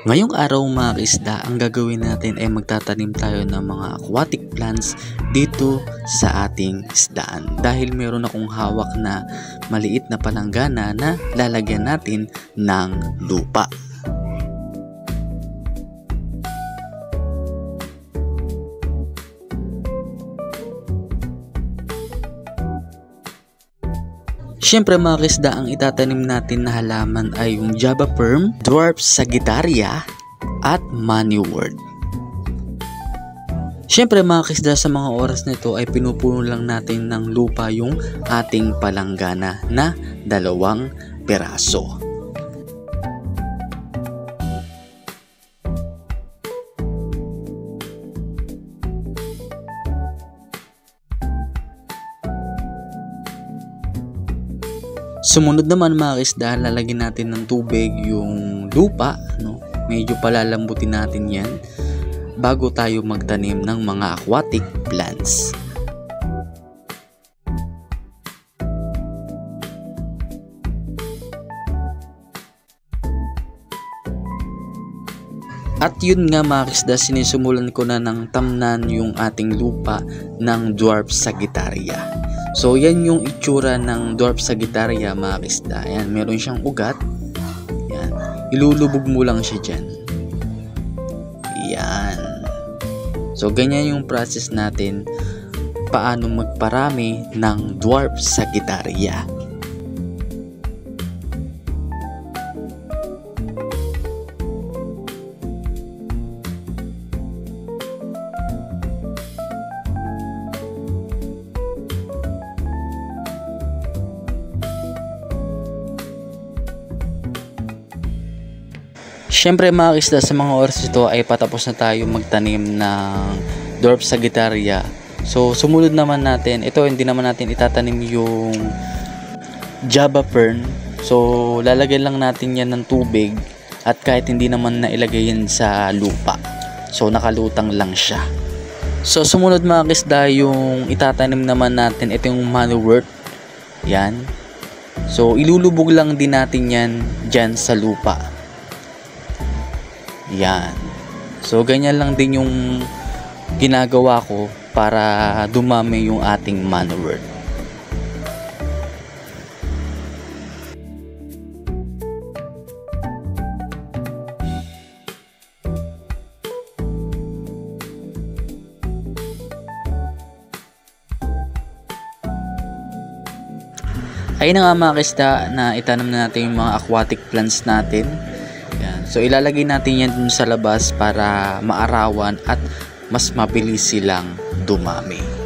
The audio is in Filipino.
Ngayong araw mga kaisda, ang gagawin natin ay magtatanim tayo ng mga aquatic plants dito sa ating isdaan. Dahil meron akong hawak na maliit na palanggana na lalagyan natin ng lupa. Siyempre mga kaisda, ang itatanim natin na halaman ay yung Java Fern, Dwarf Sagittaria at Moneywort. Siyempre mga kaisda, sa mga oras nito ay pinupuno lang natin ng lupa yung ating palanggana na 2 peraso. Sumunod naman mga kaisda, lalagyan natin ng tubig yung lupa, no? Medyo palalambutin natin yan bago tayo magtanim ng mga aquatic plants. At yun nga mga kaisda, sinisumulan ko na ng tamnan yung ating lupa ng Dwarf Sagittaria. So yan yung itsura ng Dwarf Sagittaria mga kaisda. Ayan, meron siyang ugat. Ayan, ilulubog mo lang siya dyan. Ayan. So ganyan yung process natin paano magparami ng Dwarf Sagittaria. Siyempre mga kaisda, sa mga oras ito ay patapos na tayo magtanim ng Dwarf Sagittaria. So sumunod naman natin, ito hindi naman natin itatanim yung Java Fern. So lalagyan lang natin yan ng tubig at kahit hindi naman nailagay yan sa lupa. So nakalutang lang siya. So sumunod mga kaisda, yung itatanim naman natin, ito yung Moneywort. Yan. So ilulubog lang din natin yan dyan sa lupa. Yan. So ganyan lang din yung ginagawa ko para dumami yung ating Moneywort. Ayun na nga mga kaisda, na itanam na natin yung mga aquatic plants natin. Yan. So ilalagay natin yan dun sa labas para maarawan at mas mabilis silang dumami.